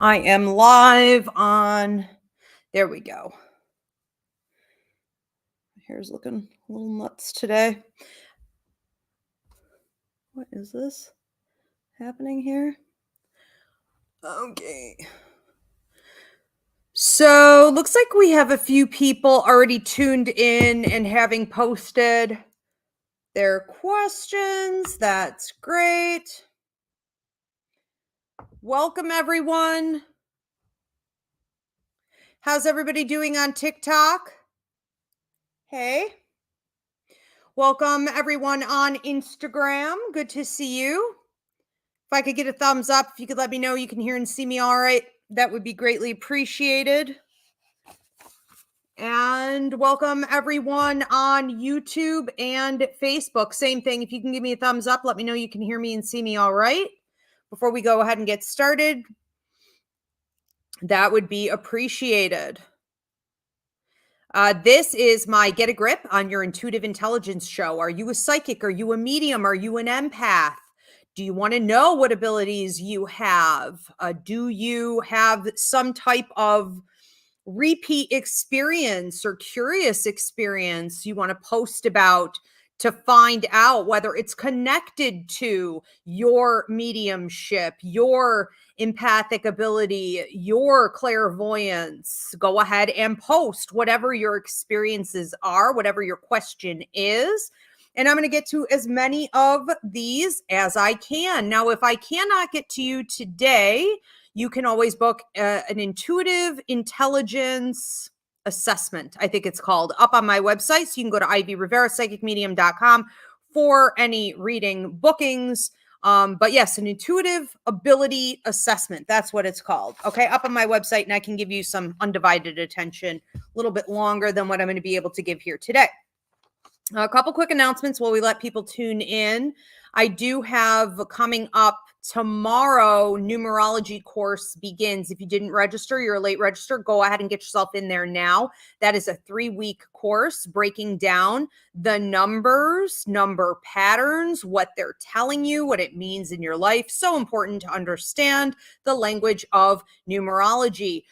I am live on, there we go. Hair's looking a little nuts today. What is this happening here? Okay. So looks like we have a few people already tuned in and having posted their questions. That's great. Welcome, everyone. How's everybody doing on TikTok? Hey. Welcome, everyone on Instagram. Good to see you. If I could get a thumbs up, if you could let me know you can hear and see me all right, that would be greatly appreciated. And welcome everyone on YouTube and Facebook. Same thing. If you can give me a thumbs up, let me know you can hear me and see me all right. Before we go ahead and get started, that would be appreciated. This is my Get a Grip on Your Intuitive Intelligence show. Are you a psychic? Are you a medium? Are you an empath? Do you want to know what abilities you have? Do you have some type of repeat experience or curious experience you want to post about to find out whether it's connected to your mediumship, your empathic ability, your clairvoyance? Go ahead and post whatever your experiences are, whatever your question is. And I'm going to get to as many of these as I can. Now, if I cannot get to you today, you can always book an intuitive intelligence assessment, I think it's called, up on my website. So you can go to Rivera for any reading bookings. But yes, an intuitive ability assessment. That's what it's called. Okay, up on my website, and I can give you some undivided attention, a little bit longer than what I'm going to be able to give here today. A couple quick announcements while we let people tune in. I do have coming up tomorrow, numerology course begins. If you didn't register, you're a late register, go ahead and get yourself in there now. That is a 3-week course breaking down the numbers, number patterns, what they're telling you, what it means in your life. So important to understand the language of numerology.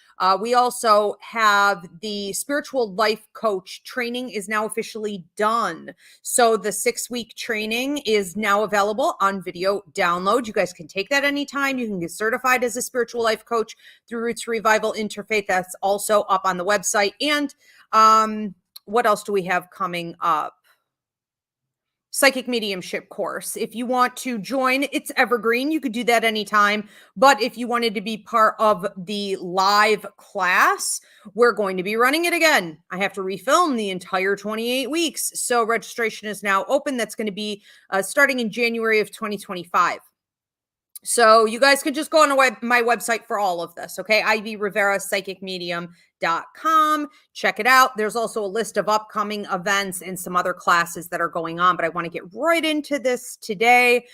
We also have the spiritual life coach training is now officially done. So the 6-week training is now available on video download. You guys can take that anytime. You can get certified as a spiritual life coach through Roots Revival Interfaith. That's also up on the website. And what else do we have coming up? Psychic mediumship course. If you want to join, it's evergreen. You could do that anytime. But if you wanted to be part of the live class, we're going to be running it again. I have to refilm the entire 28 weeks. So registration is now open. That's going to be starting in January of 2025. So you guys can just go on my website for all of this, okay? Rivera Psychic Medium.com. Check it out. There's also a list of upcoming events and some other classes that are going on, but I want to get right into this today.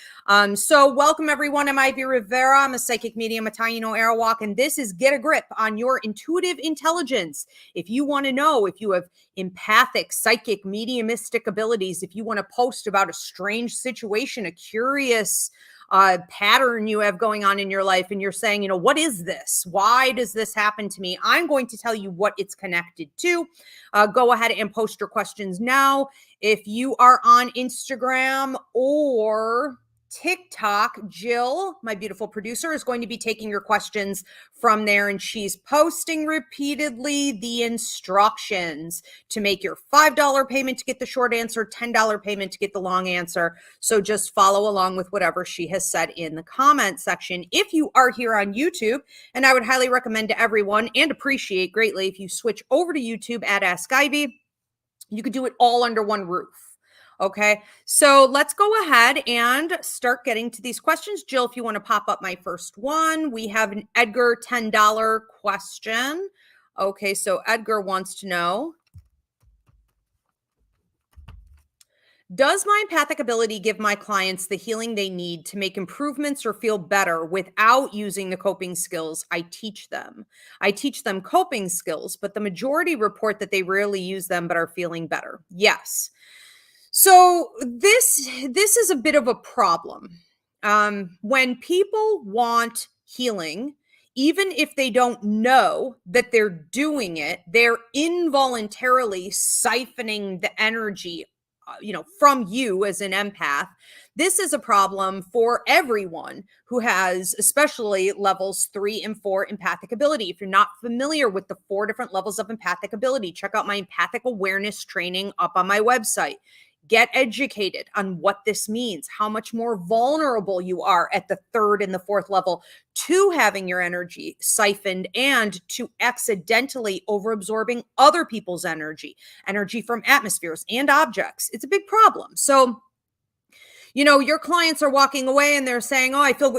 So welcome everyone. I'm Ivy Rivera. I'm a psychic medium, a Taino Arawak, and this is Get a Grip on Your Intuitive Intelligence. If you want to know if you have empathic, psychic, mediumistic abilities, if you want to post about a strange situation, a curious pattern you have going on in your life, and you're saying, what is this? Why does this happen to me? I'm going to tell you what it's connected to. Go ahead and post your questions now. If you are on Instagram or TikTok, Jill, my beautiful producer, is going to be taking your questions from there, and she's posting repeatedly the instructions to make your $5 payment to get the short answer, $10 payment to get the long answer. So just follow along with whatever she has said in the comment section. If you are here on YouTube, and I would highly recommend to everyone and appreciate greatly if you switch over to YouTube at Ask Ivy, you could do it all under one roof. Okay, so let's go ahead and start getting to these questions. Jill, if you want to pop up my first one, we have an Edgar $10 question. Okay, so Edgar wants to know, does my empathic ability give my clients the healing they need to make improvements or feel better without using the coping skills I teach them? I teach them coping skills, but the majority report that they rarely use them but are feeling better. Yes. So this is a bit of a problem. When people want healing, even if they don't know that they're doing it, they're involuntarily siphoning the energy, from you as an empath. This is a problem for everyone who has, especially levels 3 and 4 empathic ability. If you're not familiar with the 4 different levels of empathic ability, check out my empathic awareness training up on my website. Get educated on what this means, how much more vulnerable you are at the 3rd and the 4th level to having your energy siphoned and to accidentally overabsorbing other people's energy from atmospheres and objects. It's a big problem. So, your clients are walking away and they're saying, "Oh, I feel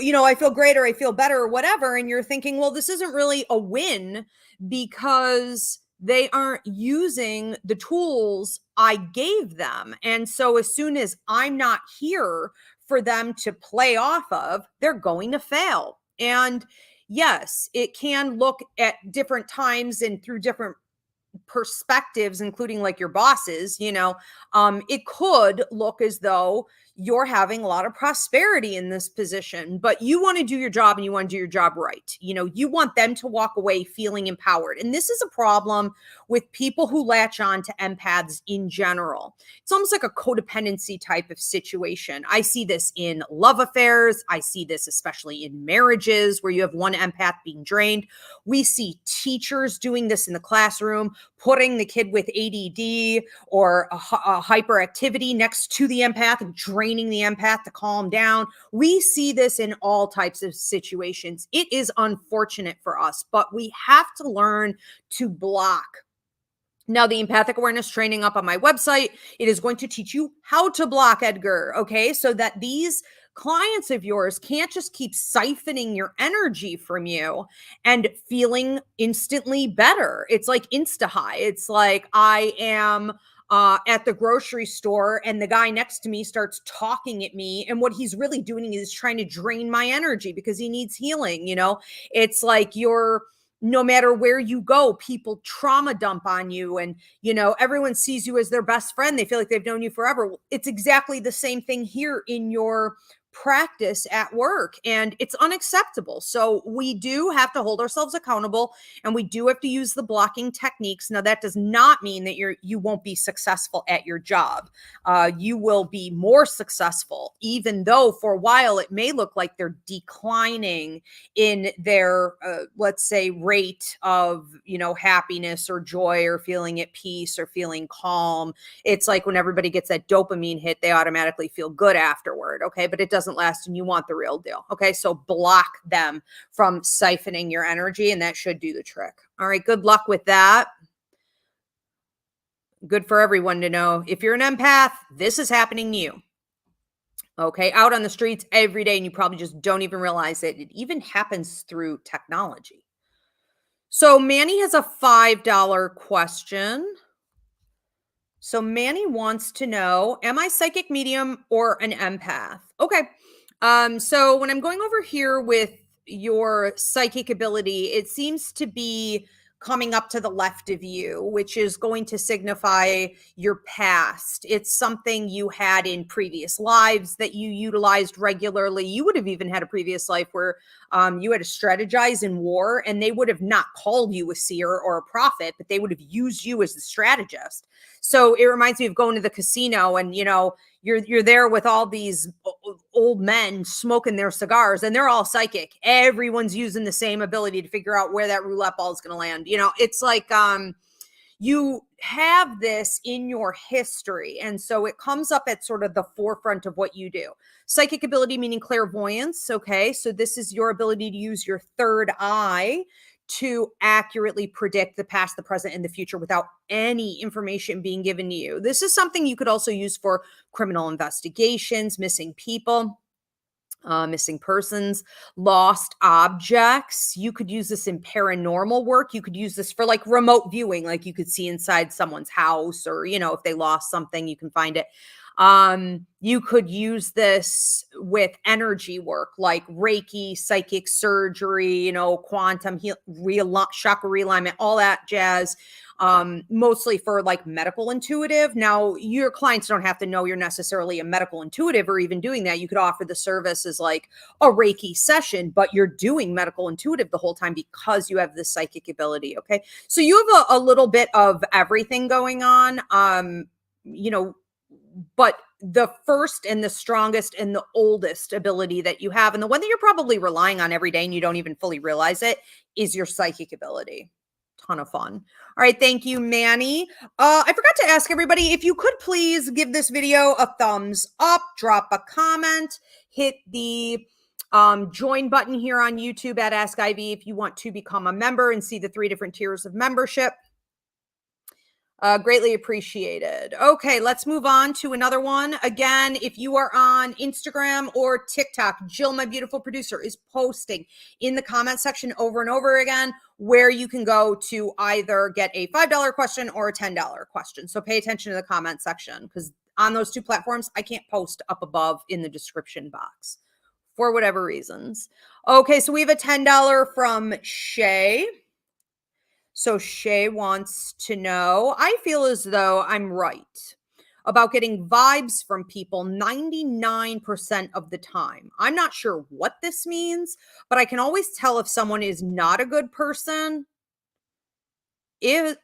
great, or I feel better, or whatever." And you're thinking, well, this isn't really a win because they aren't using the tools I gave them. And so as soon as I'm not here for them to play off of, they're going to fail. And yes, it can look at different times and through different perspectives, including like your bosses, it could look as though you're having a lot of prosperity in this position, but you want to do your job and you want to do your job right. You want them to walk away feeling empowered. And this is a problem with people who latch on to empaths in general. It's almost like a codependency type of situation. I see this in love affairs. I see this especially in marriages where you have one empath being drained. We see teachers doing this in the classroom, putting the kid with ADD or a hyperactivity next to the empath and draining the empath to calm down. We see this in all types of situations. It is unfortunate for us, but we have to learn to block. Now, the empathic awareness training up on my website, it is going to teach you how to block, Edgar, okay? So that these clients of yours can't just keep siphoning your energy from you and feeling instantly better. It's like insta-high. It's like I am at the grocery store and the guy next to me starts talking at me, and what he's really doing is trying to drain my energy because he needs healing. It's like no matter where you go, people trauma dump on you, and everyone sees you as their best friend. They feel like they've known you forever. It's exactly the same thing here in your practice at work, and it's unacceptable. So we do have to hold ourselves accountable, and we do have to use the blocking techniques. Now, that does not mean that you won't be successful at your job. You will be more successful, even though for a while it may look like they're declining in their let's say rate of happiness or joy or feeling at peace or feeling calm. It's like when everybody gets that dopamine hit, they automatically feel good afterward. Okay, but it doesn't last, and you want the real deal. Okay, so block them from siphoning your energy, and that should do the trick. All right, good luck with that. Good for everyone to know. If you're an empath, this is happening to you. Okay, out on the streets every day, and you probably just don't even realize it. It even happens through technology. So Manny has a $5 question. So Manny wants to know, am I psychic medium or an empath? Okay. So when I'm going over here with your psychic ability, it seems to be coming up to the left of you, which is going to signify your past. It's something you had in previous lives that you utilized regularly. You would have even had a previous life where you had to strategize in war, and they would have not called you a seer or a prophet, but they would have used you as the strategist. So it reminds me of going to the casino, and you're there with all these old men smoking their cigars, and they're all psychic. Everyone's using the same ability to figure out where that roulette ball is going to land. It's like you have this in your history, and so it comes up at sort of the forefront of what you do. Psychic ability meaning clairvoyance. Okay, so this is your ability to use your third eye to accurately predict the past, the present, and the future without any information being given to you. This is something you could also use for criminal investigations, missing people, missing persons, lost objects. You could use this in paranormal work. You could use this for like remote viewing, like you could see inside someone's house, or, if they lost something, you can find it. You could use this with energy work like Reiki, psychic surgery, quantum chakra realignment, all that jazz. Mostly for like medical intuitive. Now, your clients don't have to know you're necessarily a medical intuitive or even doing that. You could offer the service as like a Reiki session, but you're doing medical intuitive the whole time because you have this psychic ability. Okay. So you have a little bit of everything going on. But the first and the strongest and the oldest ability that you have, and the one that you're probably relying on every day and you don't even fully realize it, is your psychic ability. Ton of fun. All right. Thank you, Manny. I forgot to ask everybody if you could please give this video a thumbs up, drop a comment, hit the join button here on YouTube at Ask Ivy if you want to become a member and see the 3 different tiers of membership. Greatly appreciated. Okay, let's move on to another one. Again, if you are on Instagram or TikTok, Jill, my beautiful producer, is posting in the comment section over and over again where you can go to either get a $5 question or a $10 question. So pay attention to the comment section because on those 2 platforms, I can't post up above in the description box for whatever reasons. Okay, so we have a $10 from Shay. So Shay wants to know, I feel as though I'm right about getting vibes from people 99% of the time. I'm not sure what this means, but I can always tell if someone is not a good person. Is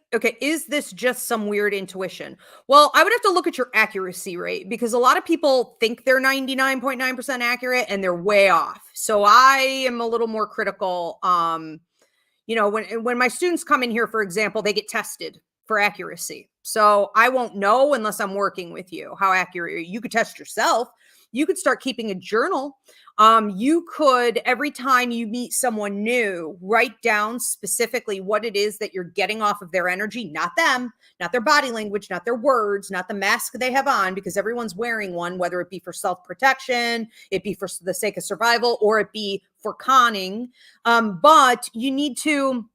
this just some weird intuition? Well, I would have to look at your accuracy rate because a lot of people think they're 99.9% accurate and they're way off. So I am a little more critical. When my students come in here, for example, they get tested for accuracy. So I won't know unless I'm working with you how accurate you could test yourself. You could start keeping a journal. You could, every time you meet someone new, write down specifically what it is that you're getting off of their energy, not them, not their body language, not their words, not the mask they have on, because everyone's wearing one, whether it be for self-protection, it be for the sake of survival, or it be for conning. But you need to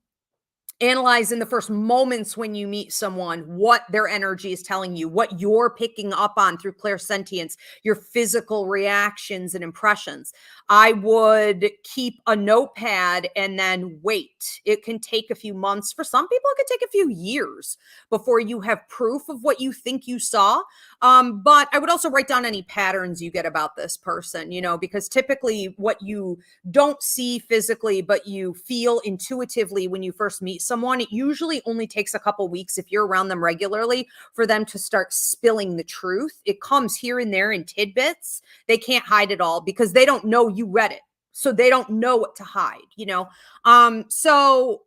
analyze in the first moments when you meet someone what their energy is telling you, what you're picking up on through clairsentience, your physical reactions and impressions. I would keep a notepad and then wait. It can take a few months. For some people, it could take a few years before you have proof of what you think you saw. But I would also write down any patterns you get about this person, because typically what you don't see physically, but you feel intuitively when you first meet someone, it usually only takes a couple weeks if you're around them regularly for them to start spilling the truth. It comes here and there in tidbits. They can't hide it all because they don't know you read it. So they don't know what to hide, So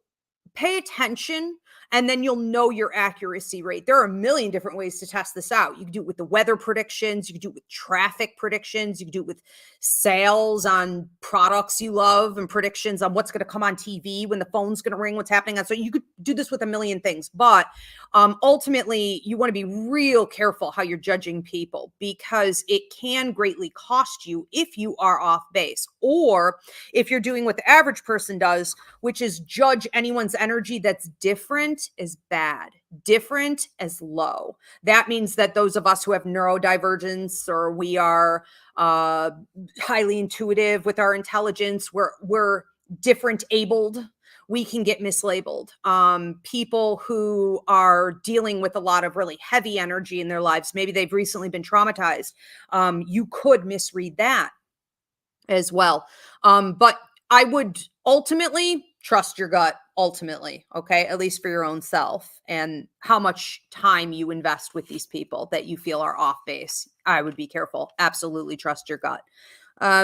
pay attention. And then you'll know your accuracy rate. There are a million different ways to test this out. You can do it with the weather predictions. You can do it with traffic predictions. You can do it with sales on products you love and predictions on what's going to come on TV, when the phone's going to ring, what's happening. So you could do this with a million things. But ultimately, you want to be real careful how you're judging people because it can greatly cost you if you are off base or if you're doing what the average person does, which is judge anyone's energy that's different as bad, different as low. That means that those of us who have neurodivergence or we are highly intuitive with our intelligence, we're different abled, we can get mislabeled. People who are dealing with a lot of really heavy energy in their lives, maybe they've recently been traumatized, you could misread that as well. But I would ultimately trust your gut, ultimately, okay? At least for your own self and how much time you invest with these people that you feel are off base. I would be careful. Absolutely trust your gut.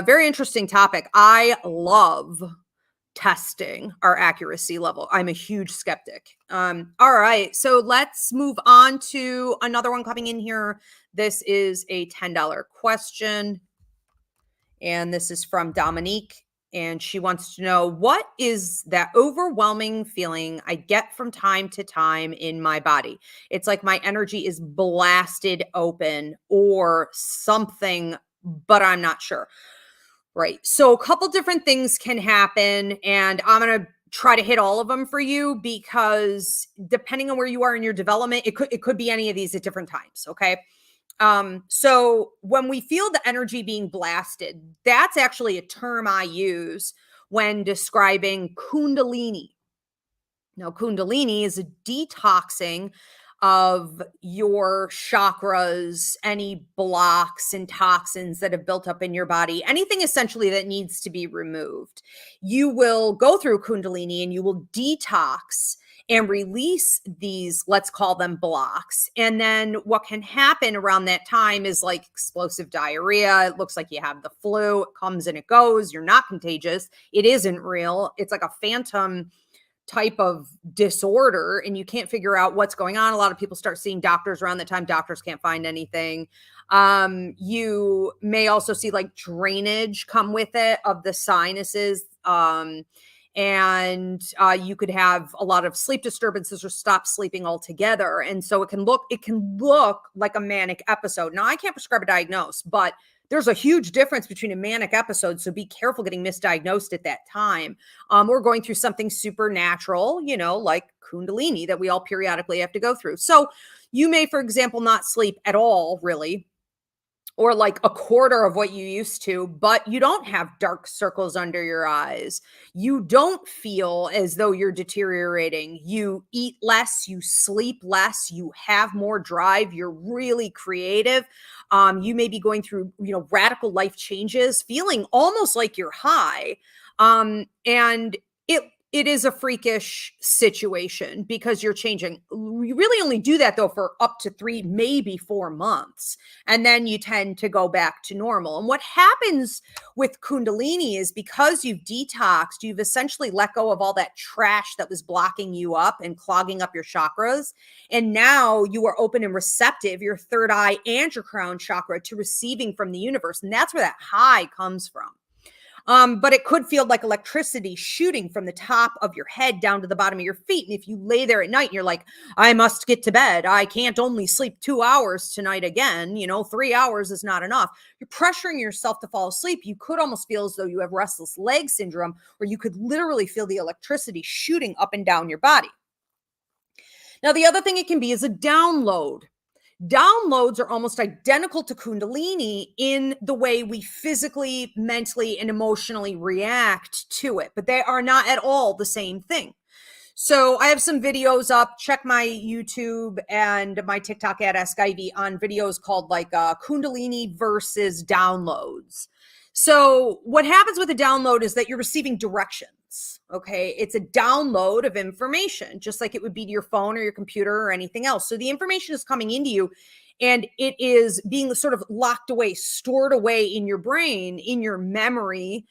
Very interesting topic. I love testing our accuracy level. I'm a huge skeptic. All right, so let's move on to another one coming in here. This is a $10 question. And this is from Dominique. And she wants to know, what is that overwhelming feeling I get from time to time in my body? It's like my energy is blasted open or something, but I'm not sure. Right. So a couple different things can happen, and I'm going to try to hit all of them for you because depending on where you are in your development, it could be any of these at different times. Okay. So when we feel the energy being blasted, that's actually a term I use when describing Kundalini. Now, Kundalini is a detoxing of your chakras, any blocks and toxins that have built up in your body, anything essentially that needs to be removed. You will go through Kundalini and you will detox and release these, let's call them blocks. And then what can happen around that time is like explosive diarrhea. It looks like you have the flu. It comes and it goes. You're not contagious. It isn't real. It's like a phantom type of disorder and you can't figure out what's going on. A lot of people start seeing doctors around the time. Doctors can't find anything. You may also see like drainage come with it of the sinuses. And you could have a lot of sleep disturbances or stop sleeping altogether. And so it can look like a manic episode. Now, I can't prescribe a diagnose, but there's a huge difference between a manic episode. So be careful getting misdiagnosed at that time. Or going through something supernatural, like Kundalini that we all periodically have to go through. So you may, for example, not sleep at all, really, or like a quarter of what you used to, but you don't have dark circles under your eyes. You don't feel as though you're deteriorating. You eat less, you sleep less, you have more drive, you're really creative. You may be going through, radical life changes, feeling almost like you're high. And it is a freakish situation because you're changing. You really only do that though for up to 3, maybe 4 months. And then you tend to go back to normal. And what happens with Kundalini is because you've detoxed, you've essentially let go of all that trash that was blocking you up and clogging up your chakras. And now you are open and receptive, your third eye and your crown chakra, to receiving from the universe. And that's where that high comes from. But it could feel like electricity shooting from the top of your head down to the bottom of your feet. And if you lay there at night and you're like, I must get to bed. I can't only sleep 2 hours tonight again. 3 hours is not enough. You're pressuring yourself to fall asleep. You could almost feel as though you have restless leg syndrome, or you could literally feel the electricity shooting up and down your body. Now, the other thing it can be is a download. Downloads are almost identical to Kundalini in the way we physically, mentally, and emotionally react to it, but they are not at all the same thing. So I have some videos up. Check my YouTube and my TikTok at Ask Ivy on videos called like Kundalini versus downloads. So what happens with a download is that you're receiving directions. Okay. It's a download of information, just like it would be to your phone or your computer or anything else. So the information is coming into you and it is being sort of locked away, stored away in your brain, in your memory,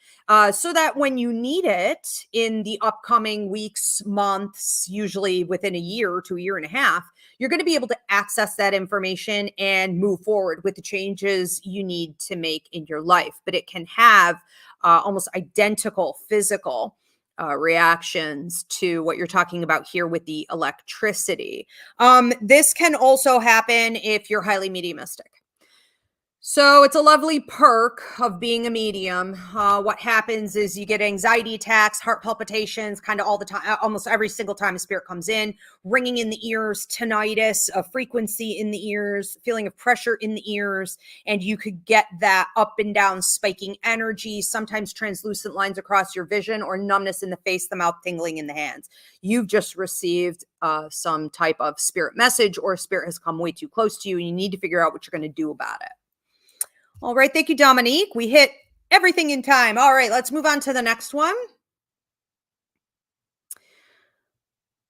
so that when you need it in the upcoming weeks, months, usually within a year to a year and a half, you're going to be able to access that information and move forward with the changes you need to make in your life. But it can have almost identical physical reactions to what you're talking about here with the electricity. This can also happen if you're highly mediumistic. So it's a lovely perk of being a medium. What happens is you get anxiety attacks, heart palpitations, kind of all the time, almost every single time a spirit comes in, ringing in the ears, tinnitus, a frequency in the ears, feeling of pressure in the ears, and you could get that up and down spiking energy, sometimes translucent lines across your vision, or numbness in the face, the mouth, tingling in the hands. You've just received some type of spirit message, or a spirit has come way too close to you, and you need to figure out what you're going to do about it. All right. Thank you, Dominique. We hit everything in time. All right. Let's move on to the next one.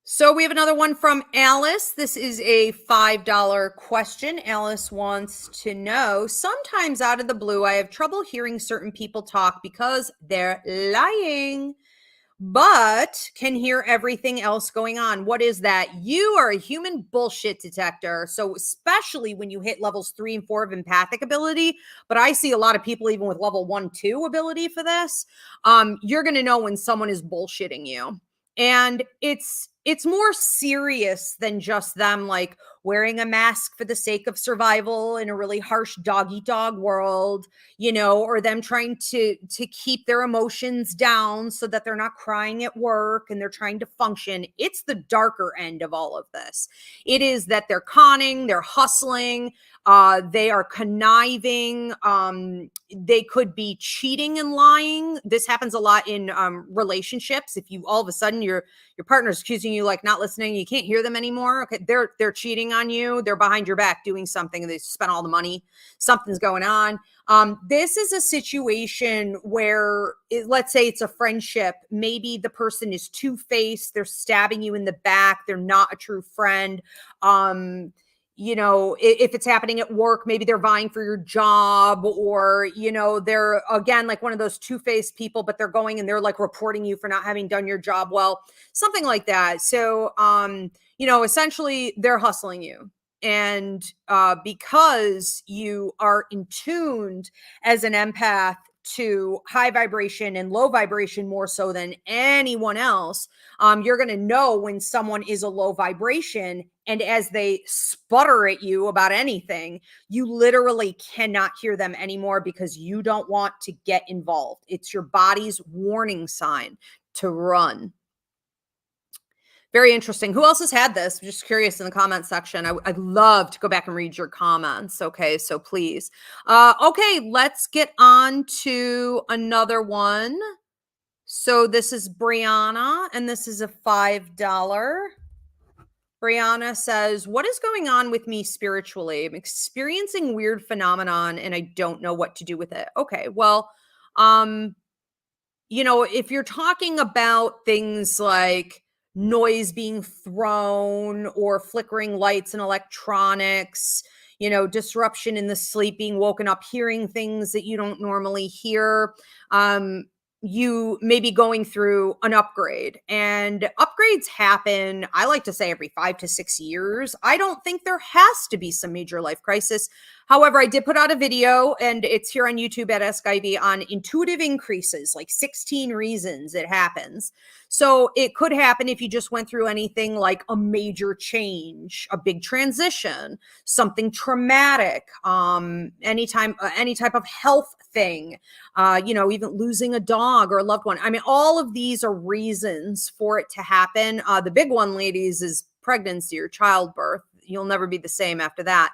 So we have another one from Alice. This is a $5 question. Alice wants to know, sometimes out of the blue, I have trouble hearing certain people talk because they're lying, but can hear everything else going on. What is that? You are a human bullshit detector. So especially when you hit levels 3 and 4 of empathic ability, but I see a lot of people even with level 1, 2 ability for this, you're going to know when someone is bullshitting you. And it's it's more serious than just them like wearing a mask for the sake of survival in a really harsh dog eat dog world, or them trying to keep their emotions down so that they're not crying at work and they're trying to function. It's the darker end of all of this. It is that they're conning, they're hustling, they are conniving. They could be cheating and lying. This happens a lot in relationships. If you all of a sudden your partner's accusing you like not listening, you can't hear them anymore. Okay, they're cheating on you. They're behind your back doing something. They spent all the money. Something's going on. This is a situation where, let's say it's a friendship. Maybe the person is two-faced. They're stabbing you in the back. They're not a true friend. If it's happening at work, maybe they're vying for your job, or, they're again, like one of those two-faced people, but they're going and they're like reporting you for not having done your job well, something like that. So, essentially they're hustling you. And because you are in tuned as an empath to high vibration and low vibration more so than anyone else, you're going to know when someone is a low vibration. And as they sputter at you about anything, you literally cannot hear them anymore because you don't want to get involved. It's your body's warning sign to run. Very interesting. Who else has had this? I'm just curious in the comment section. I'd love to go back and read your comments. Okay, so please. Okay, let's get on to another one. So this is Brianna, and this is a $5. Brianna says, what is going on with me spiritually? I'm experiencing weird phenomenon and I don't know what to do with it. Okay, well, if you're talking about things like noise being thrown or flickering lights and electronics, disruption in the sleep, being woken up, hearing things that you don't normally hear, you may be going through an upgrade, and upgrades happen, I like to say, every 5 to 6 years. I don't think there has to be some major life crisis. However, I did put out a video, and it's here on YouTube at Ask Ivy, on intuitive increases, like 16 reasons it happens. So it could happen if you just went through anything like a major change, a big transition, something traumatic, any type of health thing, even losing a dog or a loved one. I mean, all of these are reasons for it to happen. The big one, ladies, is pregnancy or childbirth. You'll never be the same after that.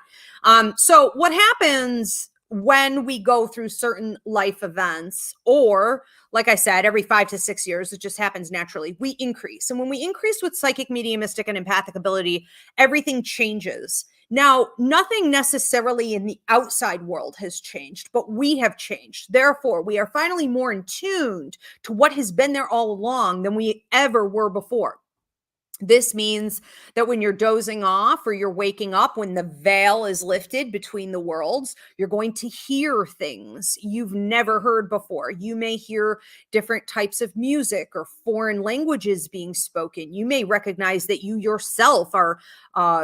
So what happens when we go through certain life events, or like I said, every 5 to 6 years, it just happens naturally, we increase. And when we increase with psychic, mediumistic, and empathic ability, everything changes. Now, nothing necessarily in the outside world has changed, but we have changed. Therefore, we are finally more in tuned to what has been there all along than we ever were before. This means that when you're dozing off or you're waking up, when the veil is lifted between the worlds, you're going to hear things you've never heard before. You may hear different types of music or foreign languages being spoken. You may recognize that you yourself are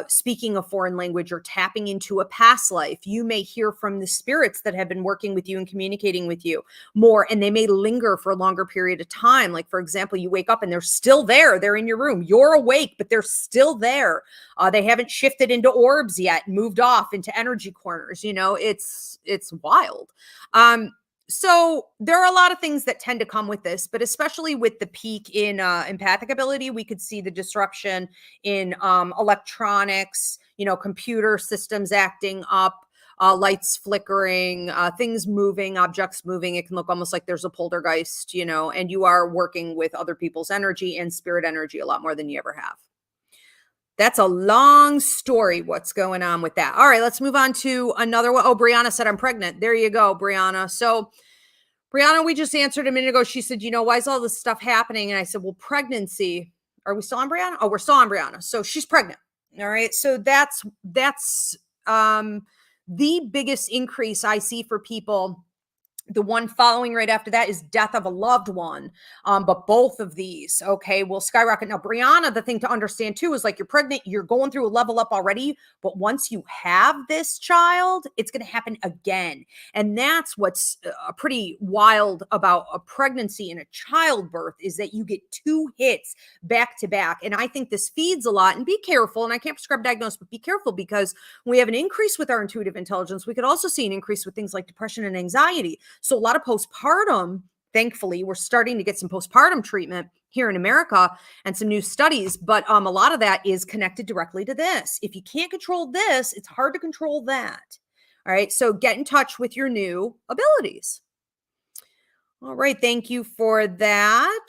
speaking a foreign language or tapping into a past life. You may hear from the spirits that have been working with you and communicating with you more, and they may linger for a longer period of time. Like, for example, you wake up and they're still there. They're in your room. You're awake, but they're still there. They haven't shifted into orbs yet, moved off into energy corners. It's wild. So there are a lot of things that tend to come with this, but especially with the peak in empathic ability, we could see the disruption in electronics, computer systems acting up, lights flickering, things moving, objects moving. It can look almost like there's a poltergeist, and you are working with other people's energy and spirit energy a lot more than you ever have. That's a long story, what's going on with that. All right, let's move on to another one. Oh, Brianna said I'm pregnant. There you go, Brianna. So Brianna, we just answered a minute ago. She said, why is all this stuff happening? And I said, well, pregnancy. Are we still on Brianna? Oh, we're still on Brianna. So she's pregnant. All right. So that's the biggest increase I see for people The one following right after that is death of a loved one. But both of these, okay, will skyrocket. Now, Brianna, the thing to understand too is like you're pregnant, you're going through a level up already, but once you have this child, it's going to happen again. And that's what's pretty wild about a pregnancy and a childbirth is that you get two hits back to back. And I think this feeds a lot. And be careful. And I can't prescribe diagnose, but be careful because when we have an increase with our intuitive intelligence, we could also see an increase with things like depression and anxiety. So a lot of postpartum, thankfully, we're starting to get some postpartum treatment here in America and some new studies, but a lot of that is connected directly to this. If you can't control this, it's hard to control that. All right, so get in touch with your new abilities. All right, thank you for that.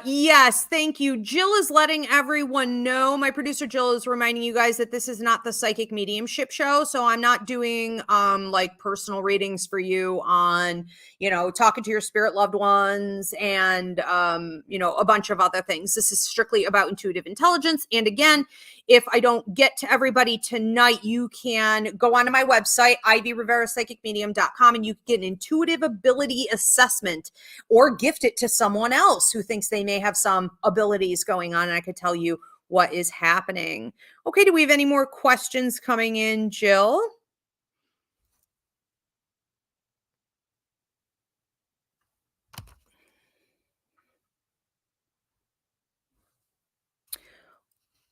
Yes, thank you. Jill is letting everyone know. My producer Jill is reminding you guys that this is not the psychic mediumship show. So I'm not doing like personal readings for you on, talking to your spirit loved ones and a bunch of other things. This is strictly about intuitive intelligence. And again, if I don't get to everybody tonight, you can go onto my website, ivyriverapsychicmedium.com, and you can get an intuitive ability assessment or gift it to someone else who thinks they may have some abilities going on. And I could tell you what is happening. Okay, do we have any more questions coming in, Jill?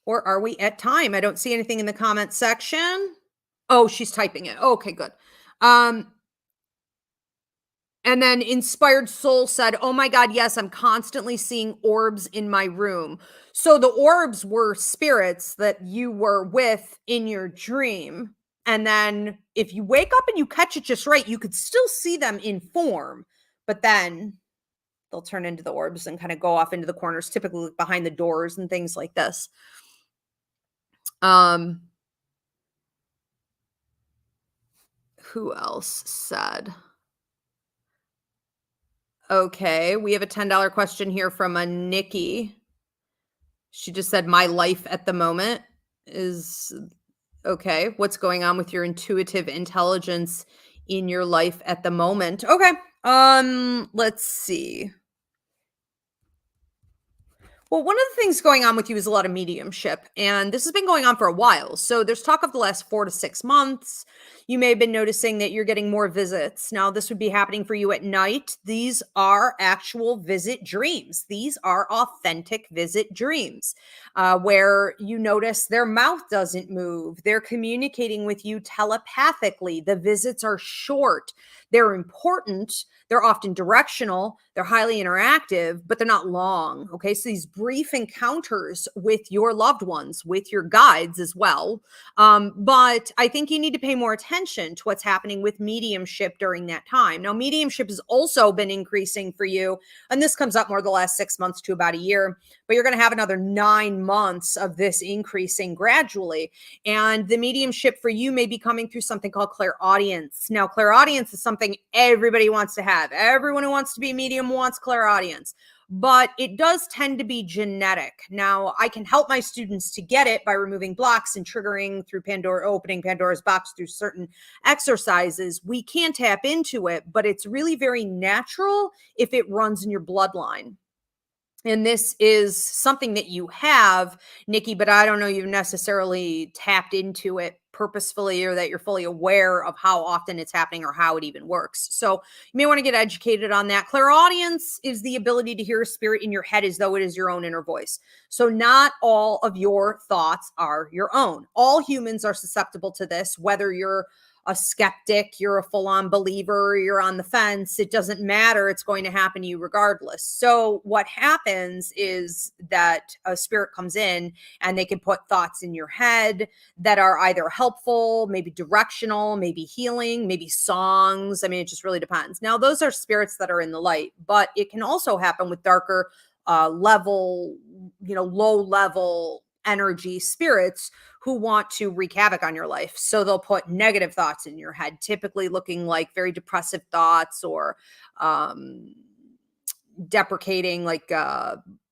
Or are we at time? I don't see anything in the comment section. Oh, she's typing it. Okay, good. And then Inspired Soul said, oh my God, yes, I'm constantly seeing orbs in my room. So the orbs were spirits that you were with in your dream. And then if you wake up and you catch it just right, you could still see them in form, but then they'll turn into the orbs and kind of go off into the corners, typically behind the doors and things like this. Who else said? Okay, we have a $10 question here from a Nikki. She just said, my life at the moment is okay. What's going on with your intuitive intelligence in your life at the moment? Okay. Let's see. Well, one of the things going on with you is a lot of mediumship, and this has been going on for a while. So there's talk of the last 4 to 6 months. You may have been noticing that you're getting more visits. Now, this would be happening for you at night. These are actual visit dreams. These are authentic visit dreams where you notice their mouth doesn't move. They're communicating with you telepathically. The visits are short. They're important. They're often directional, they're highly interactive, but they're not long. Okay. So these brief encounters with your loved ones, with your guides as well. But I think you need to pay more attention to what's happening with mediumship during that time. Now, mediumship has also been increasing for you, and this comes up more the last 6 months to about a year, but you're going to have another 9 months of this increasing gradually. And the mediumship for you may be coming through something called clairaudience. Now, clairaudience is something everybody wants to have. Everyone who wants to be a medium wants clairaudience, but it does tend to be genetic. Now, I can help my students to get it by removing blocks and triggering through opening Pandora's box through certain exercises. We can tap into it, but it's really very natural if it runs in your bloodline. And this is something that you have, Nikki, but I don't know you've necessarily tapped into it purposefully or that you're fully aware of how often it's happening or how it even works. So you may want to get educated on that. Clairaudience is the ability to hear a spirit in your head as though it is your own inner voice. So not all of your thoughts are your own. All humans are susceptible to this, whether you're a skeptic, you're a full-on believer, you're on the fence, it doesn't matter. It's going to happen to you regardless. So what happens is that a spirit comes in and they can put thoughts in your head that are either helpful, maybe directional, maybe healing, maybe songs. I mean, it just really depends. Now, those are spirits that are in the light, but it can also happen with darker level, low level energy spirits who want to wreak havoc on your life. So they'll put negative thoughts in your head, typically looking like very depressive thoughts or deprecating, like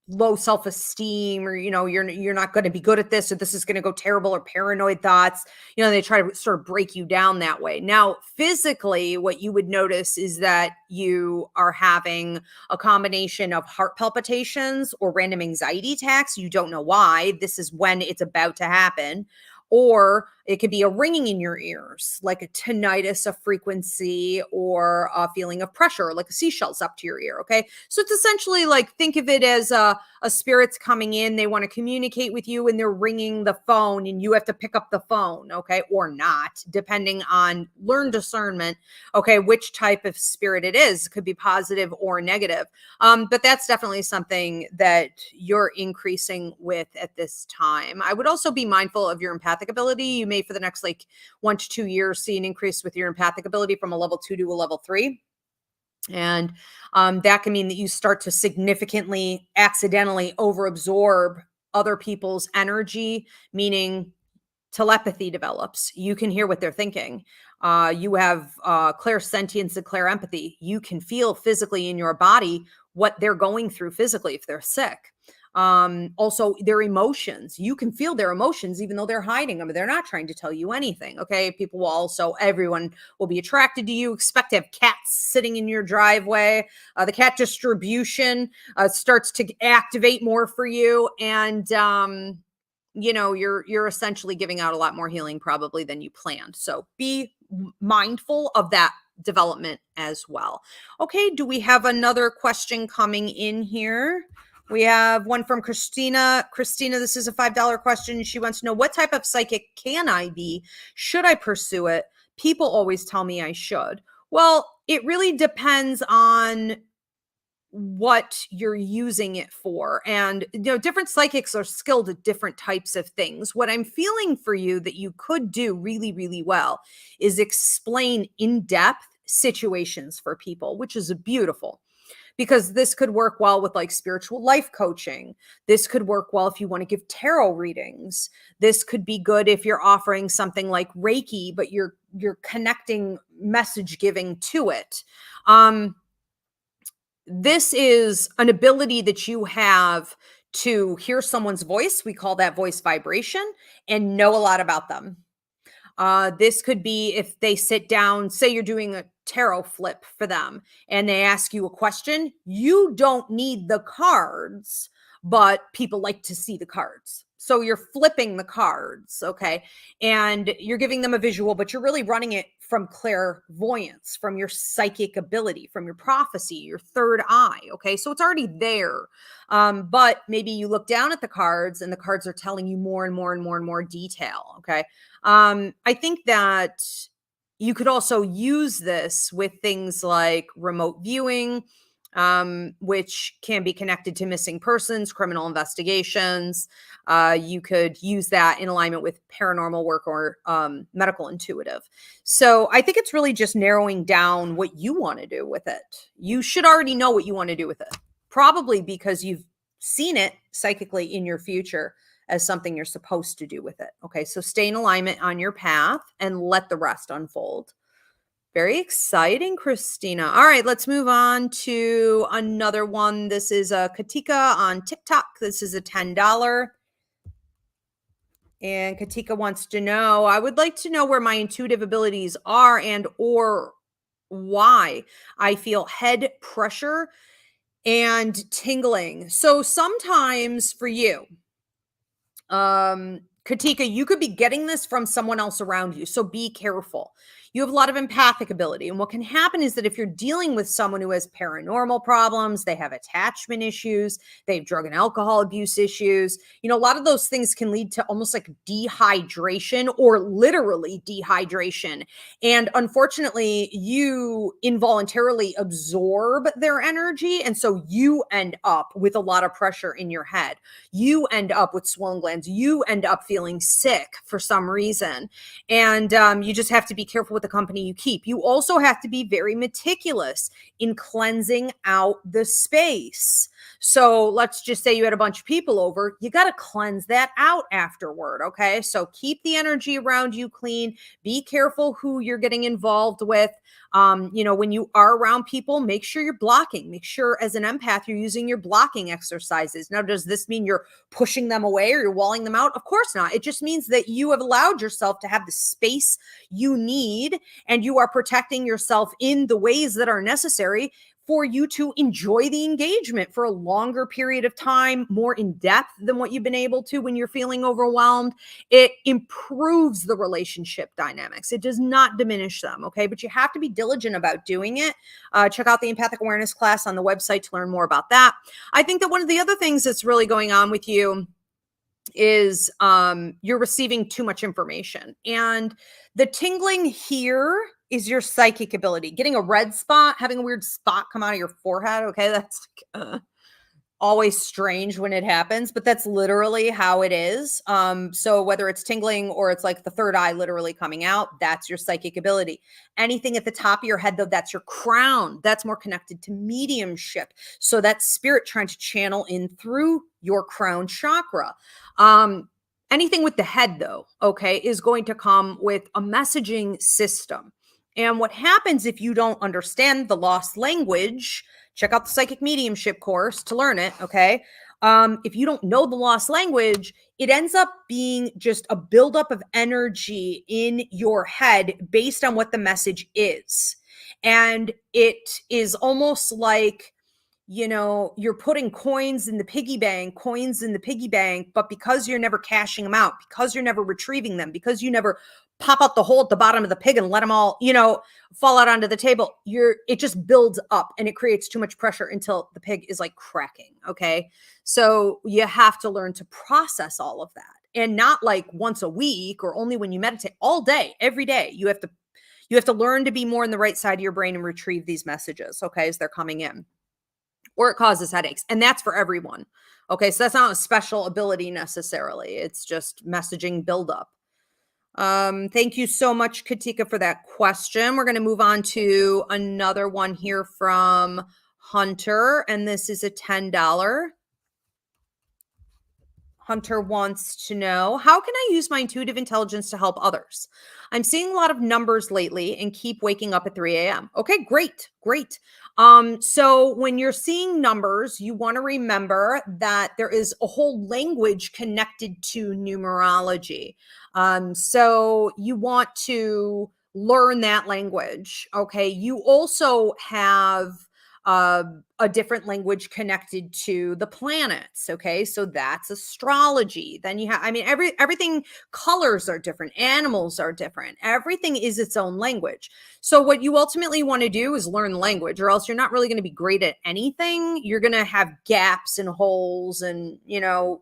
low self-esteem, or you're not going to be good at this, or this is going to go terrible, or paranoid thoughts. They try to sort of break you down that way. Now, physically, what you would notice is that you are having a combination of heart palpitations or random anxiety attacks. You don't know why. This is when it's about to happen. Or it could be a ringing in your ears, like a tinnitus of frequency, or a feeling of pressure, like a seashell's up to your ear. Okay. So it's essentially like, think of it as a spirit's coming in. They want to communicate with you and they're ringing the phone and you have to pick up the phone. Okay. Or not, depending on learned discernment. Okay. Which type of spirit it is. It could be positive or negative. But that's definitely something that you're increasing with at this time. I would also be mindful of your empathic ability. You may, for the next like 1 to 2 years, see an increase with your empathic ability from a level 2 to a level 3. And that can mean that you start to significantly accidentally overabsorb other people's energy, meaning telepathy develops. You can hear what they're thinking. You have clairsentience and clairempathy. You can feel physically in your body what they're going through physically if they're sick. Also, their emotions. You can feel their emotions even though they're hiding them. They're not trying to tell you anything. Okay. Everyone will be attracted to you. Expect to have cats sitting in your driveway. The cat distribution starts to activate more for you. And, you're essentially giving out a lot more healing probably than you planned. So be mindful of that development as well. Okay. Do we have another question coming in here? We have one from Christina. Christina, this is a $5 question. She wants to know, what type of psychic can I be? Should I pursue it? People always tell me I should. Well, it really depends on what you're using it for. And, different psychics are skilled at different types of things. What I'm feeling for you that you could do really, really well is explain in depth situations for people, which is beautiful. Because this could work well with like spiritual life coaching. This could work well if you want to give tarot readings. This could be good if you're offering something like Reiki, but you're connecting message giving to it. This is an ability that you have to hear someone's voice. We call that voice vibration, and know a lot about them. This could be if they sit down, say you're doing a tarot flip for them and they ask you a question. You don't need the cards, but people like to see the cards. So you're flipping the cards, okay? And you're giving them a visual, but you're really running it from clairvoyance, from your psychic ability, from your prophecy, your third eye, okay? So it's already there. But maybe you look down at the cards and the cards are telling you more and more and more and more detail, okay? I think that you could also use this with things like remote viewing, which can be connected to missing persons, criminal investigations. You could use that in alignment with paranormal work or medical intuitive. So I think it's really just narrowing down what you want to do with it. You should already know what you want to do with it, probably because you've seen it psychically in your future as something you're supposed to do with it. Okay, so stay in alignment on your path and let the rest unfold. Very exciting, Christina. All right, let's move on to another one. This is a Katika on TikTok. This is a $10. And Katika wants to know, I would like to know where my intuitive abilities are and or why I feel head pressure and tingling. So sometimes for you, Katika, you could be getting this from someone else around you. So be careful. You have a lot of empathic ability. And what can happen is that if you're dealing with someone who has paranormal problems, they have attachment issues, they have drug and alcohol abuse issues, a lot of those things can lead to almost like dehydration or literally dehydration. And unfortunately, you involuntarily absorb their energy. And so you end up with a lot of pressure in your head. You end up with swollen glands. You end up feeling sick for some reason. And you just have to be careful with the company you keep. You also have to be very meticulous in cleansing out the space. So let's just say you had a bunch of people over, you got to cleanse that out afterward. Okay. So keep the energy around you clean. Be careful who you're getting involved with. When you are around people, make sure you're blocking. Make sure as an empath, you're using your blocking exercises. Now, does this mean you're pushing them away or you're walling them out? Of course not. It just means that you have allowed yourself to have the space you need and you are protecting yourself in the ways that are necessary for you to enjoy the engagement for a longer period of time, more in depth than what you've been able to when you're feeling overwhelmed. It improves the relationship dynamics. It does not diminish them, okay? But you have to be diligent about doing it. Check out the empathic awareness class on the website to learn more about that. I think that one of the other things that's really going on with you is you're receiving too much information. And the tingling here is your psychic ability. Getting a red spot, having a weird spot come out of your forehead. Okay, that's always strange when it happens, but that's literally how it is. So whether it's tingling or it's like the third eye literally coming out, that's your psychic ability. Anything at the top of your head, though, that's your crown. That's more connected to mediumship. So that's spirit trying to channel in through your crown chakra. Anything with the head, though, okay, is going to come with a messaging system. And what happens if you don't understand the lost language, check out the psychic mediumship course to learn it, okay? If you don't know the lost language, it ends up being just a buildup of energy in your head based on what the message is. And it is almost like, you're putting coins in the piggy bank, but because you're never cashing them out, because you're never retrieving them, because you never pop out the hole at the bottom of the pig and let them all, fall out onto the table, it just builds up and it creates too much pressure until the pig is like cracking. Okay. So you have to learn to process all of that, and not like once a week or only when you meditate. All day, every day, you have to learn to be more in the right side of your brain and retrieve these messages, okay, as they're coming in. Or it causes headaches. And that's for everyone. Okay. So that's not a special ability necessarily. It's just messaging buildup. Thank you so much, Katika, for that question. We're going to move on to another one here from Hunter. And this is a $10. Hunter wants to know, how can I use my intuitive intelligence to help others? I'm seeing a lot of numbers lately and keep waking up at 3 a.m. Okay, great. So when you're seeing numbers, you want to remember that there is a whole language connected to numerology. So you want to learn that language. Okay, you also have a different language connected to the planets. Okay. So that's astrology. Then you have, everything, colors are different. Animals are different. Everything is its own language. So what you ultimately want to do is learn language, or else you're not really going to be great at anything. You're going to have gaps and holes, and,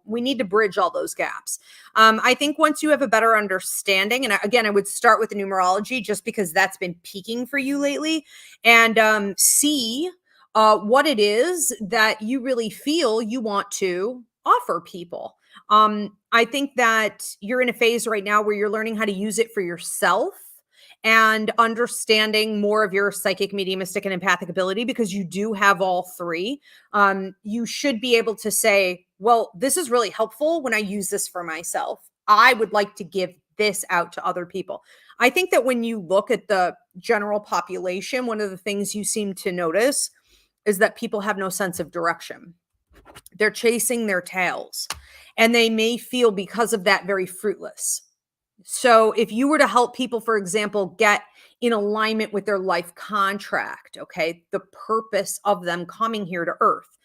we need to bridge all those gaps. I think once you have a better understanding, and again, I would start with the numerology just because that's been peaking for you lately, and see what it is that you really feel you want to offer people. I think that you're in a phase right now where you're learning how to use it for yourself and understanding more of your psychic, mediumistic, and empathic ability, because you do have all three. You should be able to say, well, this is really helpful when I use this for myself. I would like to give this out to other people. I think that when you look at the general population, one of the things you seem to notice is that people have no sense of direction. They're chasing their tails, and they may feel because of that very fruitless. So if you were to help people, for example, get in alignment with their life contract, okay, the purpose of them coming here to Earth,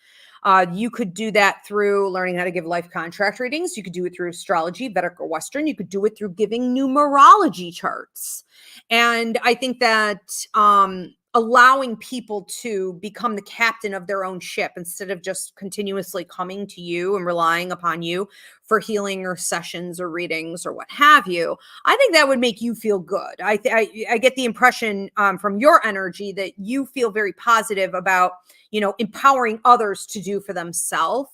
you could do that through learning how to give life contract readings. You could do it through astrology, Vedic or Western. You could do it through giving numerology charts. And I think that allowing people to become the captain of their own ship instead of just continuously coming to you and relying upon you for healing or sessions or readings or what have you, I think that would make you feel good. I get the impression from your energy that you feel very positive about, empowering others to do for themselves.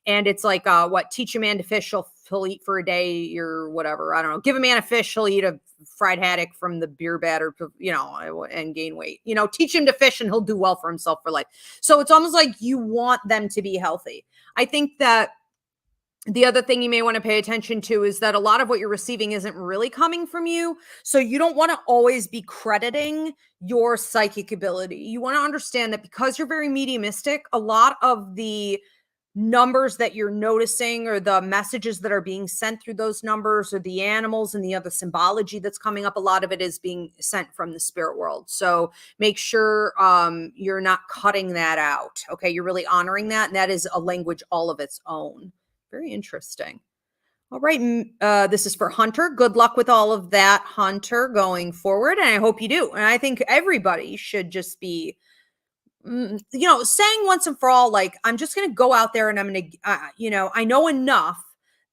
And it's like, teach a man to fish, he'll eat for a day or whatever. I don't know. Give a man a fish, he'll eat a fried haddock from the beer batter, and gain weight. Teach him to fish and he'll do well for himself for life. So it's almost like you want them to be healthy. I think that the other thing you may want to pay attention to is that a lot of what you're receiving isn't really coming from you. So you don't want to always be crediting your psychic ability. You want to understand that because you're very mediumistic, a lot of the numbers that you're noticing or the messages that are being sent through those numbers or the animals and the other symbology that's coming up, a lot of it is being sent from the spirit world. So make sure you're not cutting that out. Okay. You're really honoring that. And that is a language all of its own. Very interesting. All right. This is for Hunter. Good luck with all of that, Hunter, going forward. And I hope you do. And I think everybody should just be, saying once and for all, like, I'm just going to go out there and I'm going to, I know enough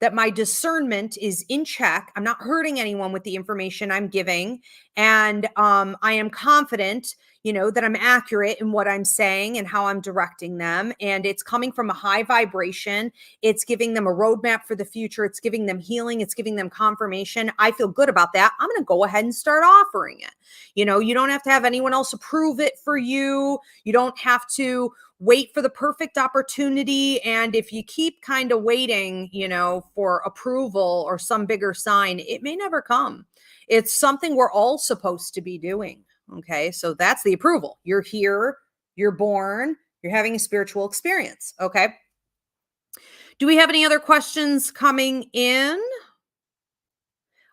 that my discernment is in check. I'm not hurting anyone with the information I'm giving. And I am confident, that I'm accurate in what I'm saying and how I'm directing them. And it's coming from a high vibration. It's giving them a roadmap for the future. It's giving them healing. It's giving them confirmation. I feel good about that. I'm going to go ahead and start offering it. You don't have to have anyone else approve it for you. You don't have to wait for the perfect opportunity. And if you keep kind of waiting, for approval or some bigger sign, it may never come. It's something we're all supposed to be doing. Okay. So that's the approval. You're here, you're born, you're having a spiritual experience. Okay. Do we have any other questions coming in?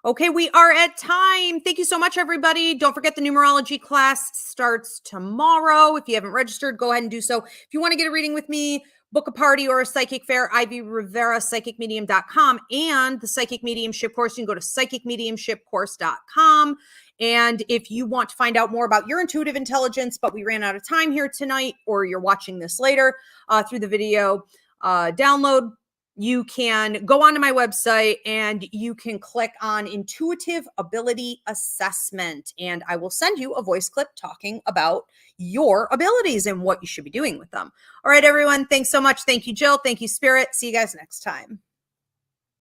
Okay, we are at time. Thank you so much, everybody. Don't forget the numerology class starts tomorrow. If you haven't registered, go ahead and do so. If you want to get a reading with me, book a party or a psychic fair, Rivera Psychic Medium.com, and the psychic mediumship course, you can go to psychicmediumshipcourse.com. And if you want to find out more about your intuitive intelligence, but we ran out of time here tonight, or you're watching this later through the video download, you can go onto my website and you can click on Intuitive Ability Assessment, and I will send you a voice clip talking about your abilities and what you should be doing with them. All right, everyone. Thanks so much. Thank you, Jill. Thank you, Spirit. See you guys next time.